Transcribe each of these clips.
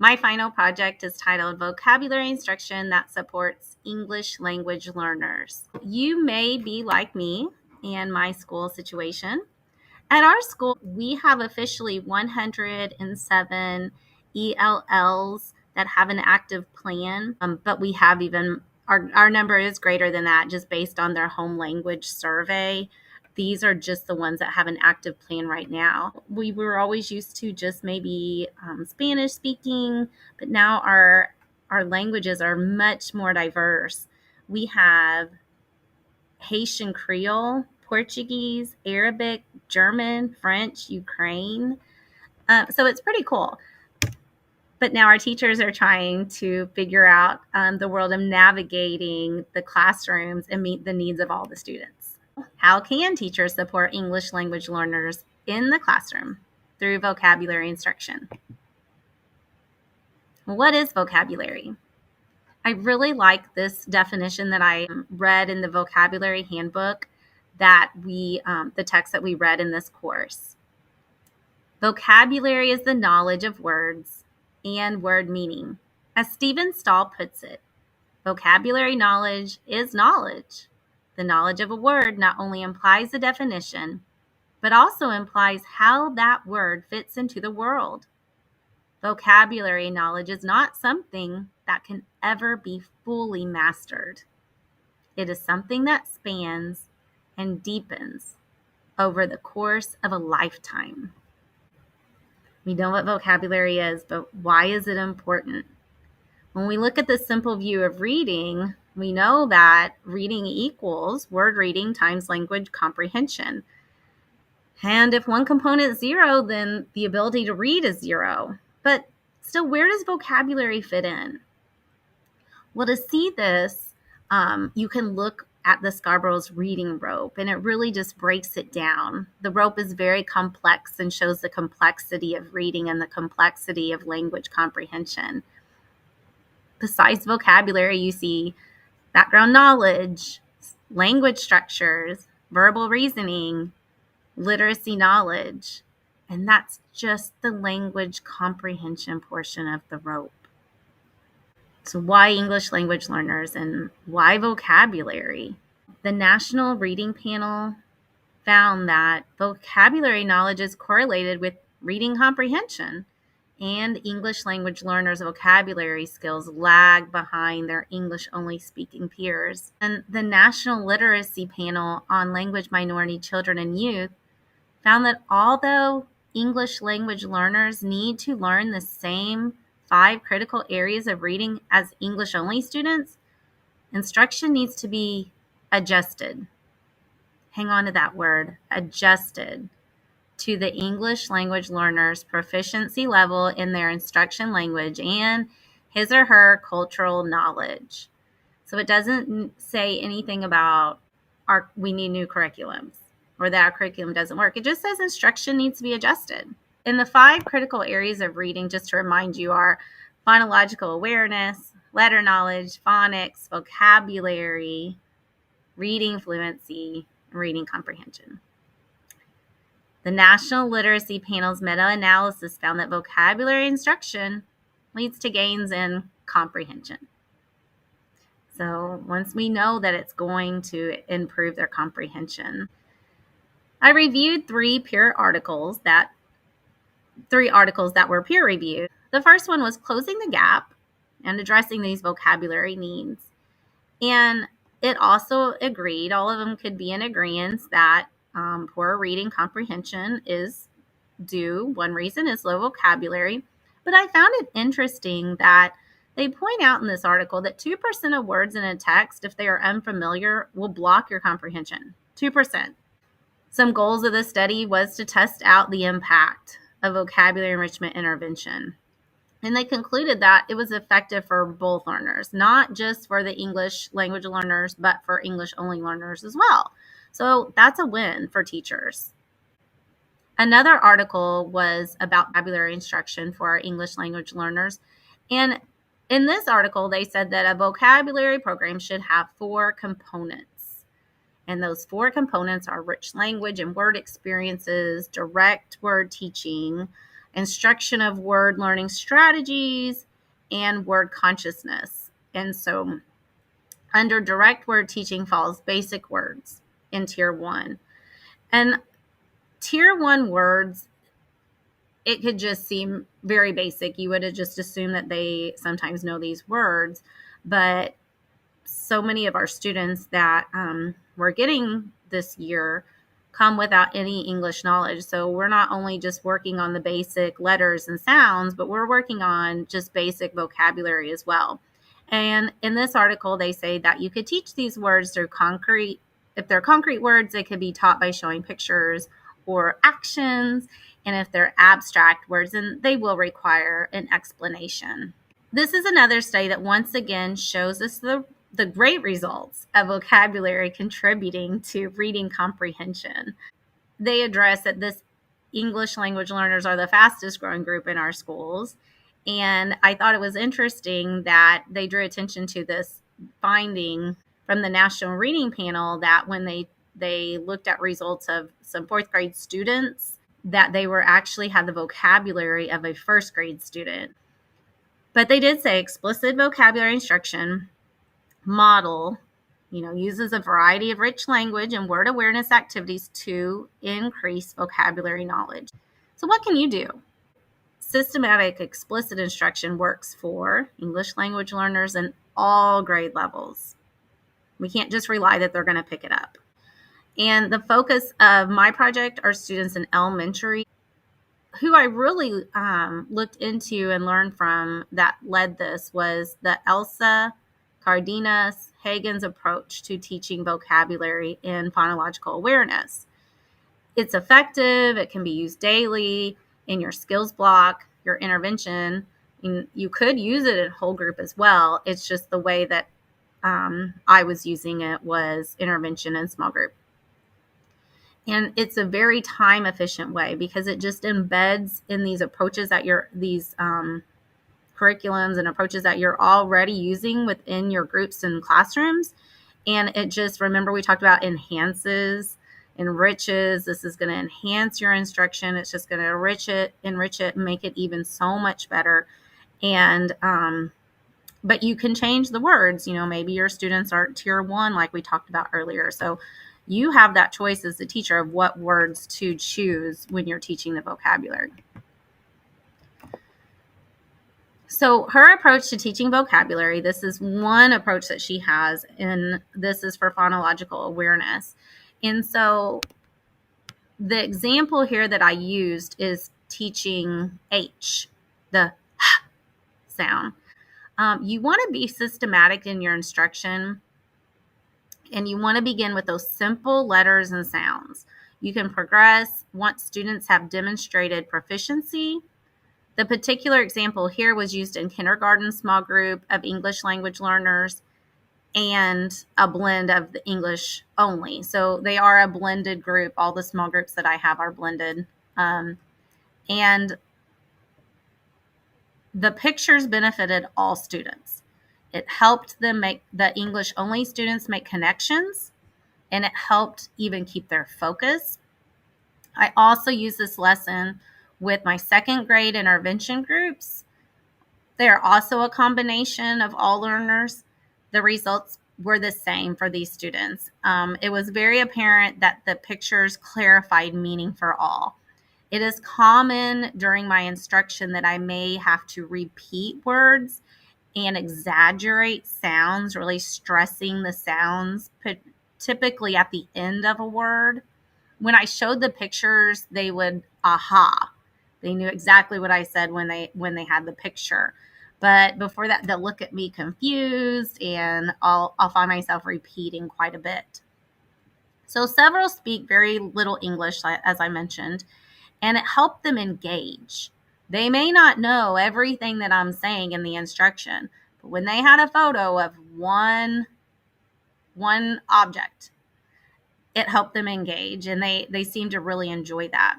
My final project is titled Vocabulary Instruction That Supports English Language Learners. You may be like me and my school situation. At our school, we have officially 107 ELLs that have an active plan, but we have even our number is greater than that just based on their home language survey. These are just the ones that have an active plan right now. We were always used to just maybe Spanish speaking, but now our languages are much more diverse. We have Haitian Creole, Portuguese, Arabic, German, French, Ukraine. So it's pretty cool. But now our teachers are trying to figure out the world of navigating the classrooms and meet the needs of all the students. How can teachers support English language learners in the classroom through vocabulary instruction? What is vocabulary? I really like this definition that I read in the vocabulary handbook that the text that we read in this course. Vocabulary is the knowledge of words and word meaning. As Stephen Stahl puts it, vocabulary knowledge is knowledge. The knowledge of a word not only implies the definition, but also implies how that word fits into the world. Vocabulary knowledge is not something that can ever be fully mastered. It is something that spans and deepens over the course of a lifetime. We know what vocabulary is, but why is it important? When we look at the simple view of reading, we know that reading equals word reading times language comprehension. And if one component is zero, then the ability to read is zero. But still, where does vocabulary fit in? Well, to see this, you can look at the Scarborough's reading rope, and it really just breaks it down. The rope is very complex and shows the complexity of reading and the complexity of language comprehension. Besides vocabulary, you see background knowledge, language structures, verbal reasoning, literacy knowledge, and that's just the language comprehension portion of the rope. So why English language learners and why vocabulary? The National Reading Panel found that vocabulary knowledge is correlated with reading comprehension, and English language learners' vocabulary skills lag behind their English-only speaking peers. And the National Literacy Panel on Language Minority Children and Youth found that although English language learners need to learn the same 5 critical areas of reading as English-only students, instruction needs to be adjusted. Hang on to that word, adjusted, to the English language learner's proficiency level in their instruction language and his or her cultural knowledge. So it doesn't say anything about we need new curriculums or that our curriculum doesn't work. It just says instruction needs to be adjusted. And the 5 critical areas of reading, just to remind you, are phonological awareness, letter knowledge, phonics, vocabulary, reading fluency, and reading comprehension. The National Literacy Panel's meta-analysis found that vocabulary instruction leads to gains in comprehension. So once we know that it's going to improve their comprehension, I reviewed 3 articles that were peer reviewed. The first one was Closing the Gap and Addressing These Vocabulary Needs. And it also agreed, all of them could be in agreement, that poor reading comprehension is due. One reason is low vocabulary. But I found it interesting that they point out in this article that 2% of words in a text, if they are unfamiliar, will block your comprehension. 2%. Some goals of the study was to test out the impact of vocabulary enrichment intervention. And they concluded that it was effective for both learners, not just for the English language learners, but for English-only learners as well. So that's a win for teachers. Another article was about vocabulary instruction for our English language learners. And in this article, they said that a vocabulary program should have 4 components. And those 4 components are rich language and word experiences, direct word teaching, instruction of word learning strategies, and word consciousness. And so under direct word teaching falls basic words in Tier 1. And Tier 1 words, it could just seem very basic. You would have just assumed that they sometimes know these words, but so many of our students that we're getting this year come without any English knowledge. So we're not only just working on the basic letters and sounds, but we're working on just basic vocabulary as well. And in this article, they say that you could teach these words through concrete. If they're concrete words, they could be taught by showing pictures or actions. And if they're abstract words, then they will require an explanation. This is another study that once again shows us the great results of vocabulary contributing to reading comprehension. They address that this English language learners are the fastest growing group in our schools. And I thought it was interesting that they drew attention to this finding from the National Reading Panel that when they looked at results of some fourth grade students, that they were actually had the vocabulary of a first grade student. But they did say explicit vocabulary instruction model, uses a variety of rich language and word awareness activities to increase vocabulary knowledge. So what can you do? Systematic explicit instruction works for English language learners in all grade levels. We can't just rely that they're going to pick it up. And the focus of my project are students in elementary. Who I really looked into and learned from that led this was the Elsa Cardenas Hagen's approach to teaching vocabulary and phonological awareness. It's effective. It can be used daily in your skills block, your intervention. And you could use it in whole group as well. It's just the way that I was using it was intervention and small group. And it's a very time efficient way because it just embeds in these approaches that these curriculums and approaches that you're already using within your groups and classrooms. And it just, remember we talked about enhances, enriches. This is going to enhance your instruction. It's just going to enrich it, make it even so much better. And, but you can change the words, maybe your students are Tier 1, like we talked about earlier. So you have that choice as the teacher of what words to choose when you're teaching the vocabulary. So her approach to teaching vocabulary, this is one approach that she has, and this is for phonological awareness. And so the example here that I used is teaching H, the sound. You want to be systematic in your instruction, and you want to begin with those simple letters and sounds. You can progress once students have demonstrated proficiency. The particular example here was used in kindergarten small group of English language learners and a blend of the English only. So they are a blended group. All the small groups that I have are blended. And the pictures benefited all students. It helped them make the English only students make connections, and it helped even keep their focus. I also use this lesson with my second grade intervention groups. They are also a combination of all learners. The results were the same for these students. It was very apparent that the pictures clarified meaning for all. It is common during my instruction that I may have to repeat words and exaggerate sounds, really stressing the sounds, typically at the end of a word. When I showed the pictures, they would aha. They knew exactly what I said when they had the picture. But before that, they'll look at me confused, and I'll find myself repeating quite a bit. So several speak very little English, as I mentioned, and it helped them engage. They may not know everything that I'm saying in the instruction, but when they had a photo of one object, it helped them engage, and they seem to really enjoy that.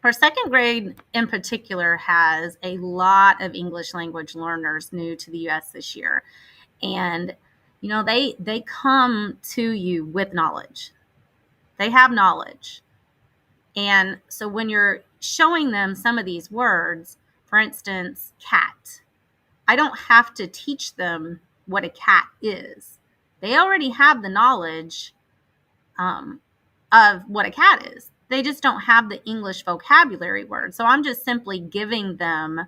Our second grade in particular has a lot of English language learners new to the U.S. this year. And, they come to you with knowledge. They have knowledge. And so when you're showing them some of these words, for instance, cat. I don't have to teach them what a cat is. They already have the knowledge of what a cat is. They just don't have the English vocabulary word. So I'm just simply giving them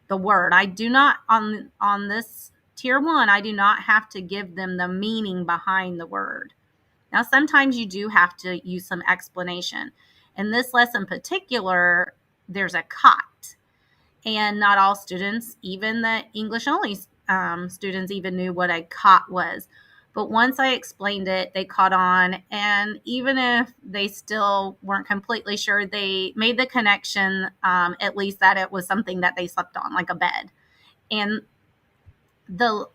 the word. I do not, on this tier 1, I do not have to give them the meaning behind the word. Now, sometimes you do have to use some explanation. In this lesson in particular, there's a cot. And not all students, even the English only students, even knew what a cot was. But once I explained it, they caught on. And even if they still weren't completely sure, they made the connection, at least that it was something that they slept on, like a bed. And the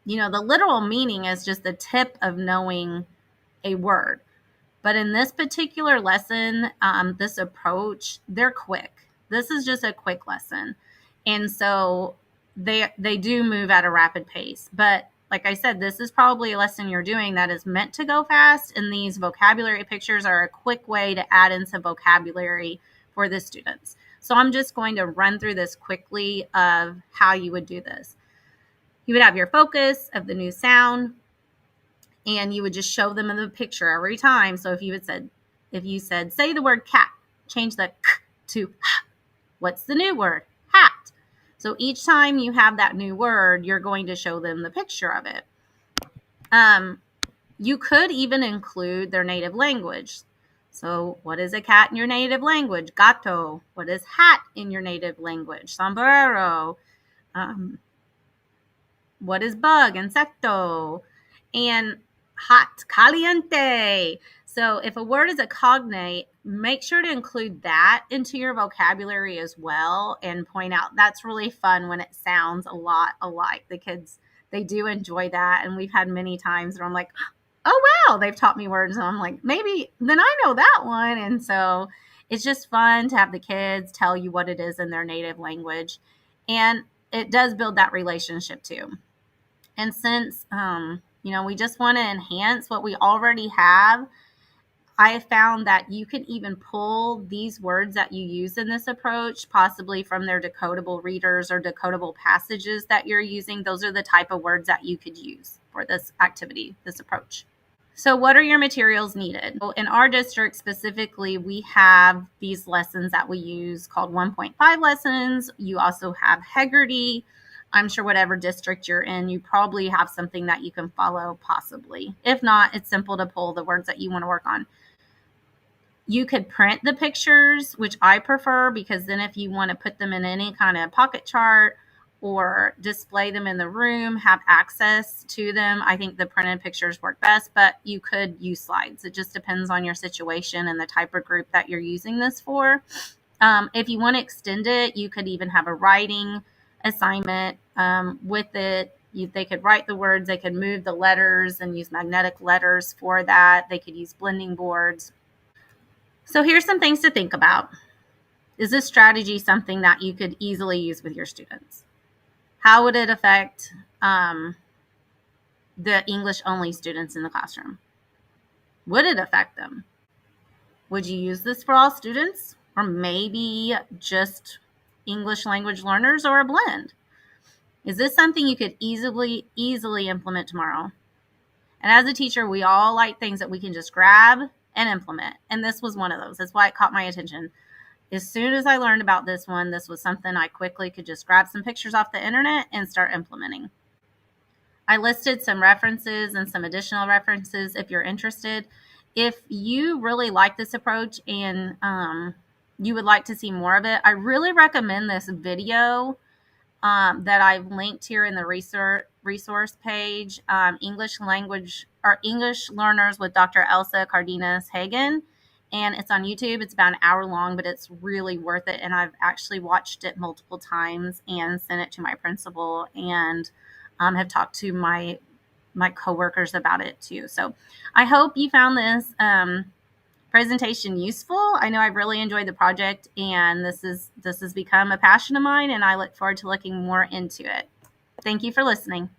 the literal meaning is just the tip of knowing a word. But in this particular lesson, this approach, they're quick. This is just a quick lesson. And so they do move at a rapid pace. But like I said, this is probably a lesson you're doing that is meant to go fast. And these vocabulary pictures are a quick way to add in some vocabulary for the students. So I'm just going to run through this quickly of how you would do this. You would have your focus of the new sound, and you would just show them in the picture every time. So if you said, say the word cat, change the k to h. What's the new word? Hat. So each time you have that new word, you're going to show them the picture of it. You could even include their native language. So what is a cat in your native language? Gato. What is hat in your native language? Sombrero. What is bug? Insecto. And hot, caliente. So if a word is a cognate, make sure to include that into your vocabulary as well and point out that's really fun when it sounds a lot alike. The kids, they do enjoy that. And we've had many times where I'm like, oh, wow, they've taught me words. And I'm like, maybe then I know that one. And so it's just fun to have the kids tell you what it is in their native language. And it does build that relationship too. And since, we just want to enhance what we already have, I have found that you can even pull these words that you use in this approach, possibly from their decodable readers or decodable passages that you're using. Those are the type of words that you could use for this activity, this approach. So what are your materials needed? Well, in our district specifically, we have these lessons that we use called 1.5 lessons. You also have Heggerty. I'm sure whatever district you're in, you probably have something that you can follow possibly. If not, it's simple to pull the words that you want to work on. You could print the pictures, which I prefer, because then if you want to put them in any kind of pocket chart or display them in the room, have access to them, I think the printed pictures work best, but you could use slides. It just depends on your situation and the type of group that you're using this for. If you want to extend it, you could even have a writing assignment with it. They could write the words, they could move the letters and use magnetic letters for that. They could use blending boards. So here's some things to think about. Is this strategy something that you could easily use with your students? How would it affect the English only students in the classroom? Would it affect them? Would you use this for all students, or maybe just English language learners, or a blend? Is this something you could easily implement tomorrow? And as a teacher, we all like things that we can just grab and implement. And this was one of those. That's why it caught my attention. As soon as I learned about this one, this was something I quickly could just grab some pictures off the internet and start implementing. I listed some references and some additional references if you're interested. If you really like this approach and you would like to see more of it, I really recommend this video that I've linked here in the resource page, English Language or English Learners with Dr. Elsa Cardenas Hagen. And it's on YouTube. It's about an hour long, but it's really worth it. And I've actually watched it multiple times and sent it to my principal and have talked to my coworkers about it too. So I hope you found this presentation useful. I know I've really enjoyed the project, and this has become a passion of mine, and I look forward to looking more into it. Thank you for listening.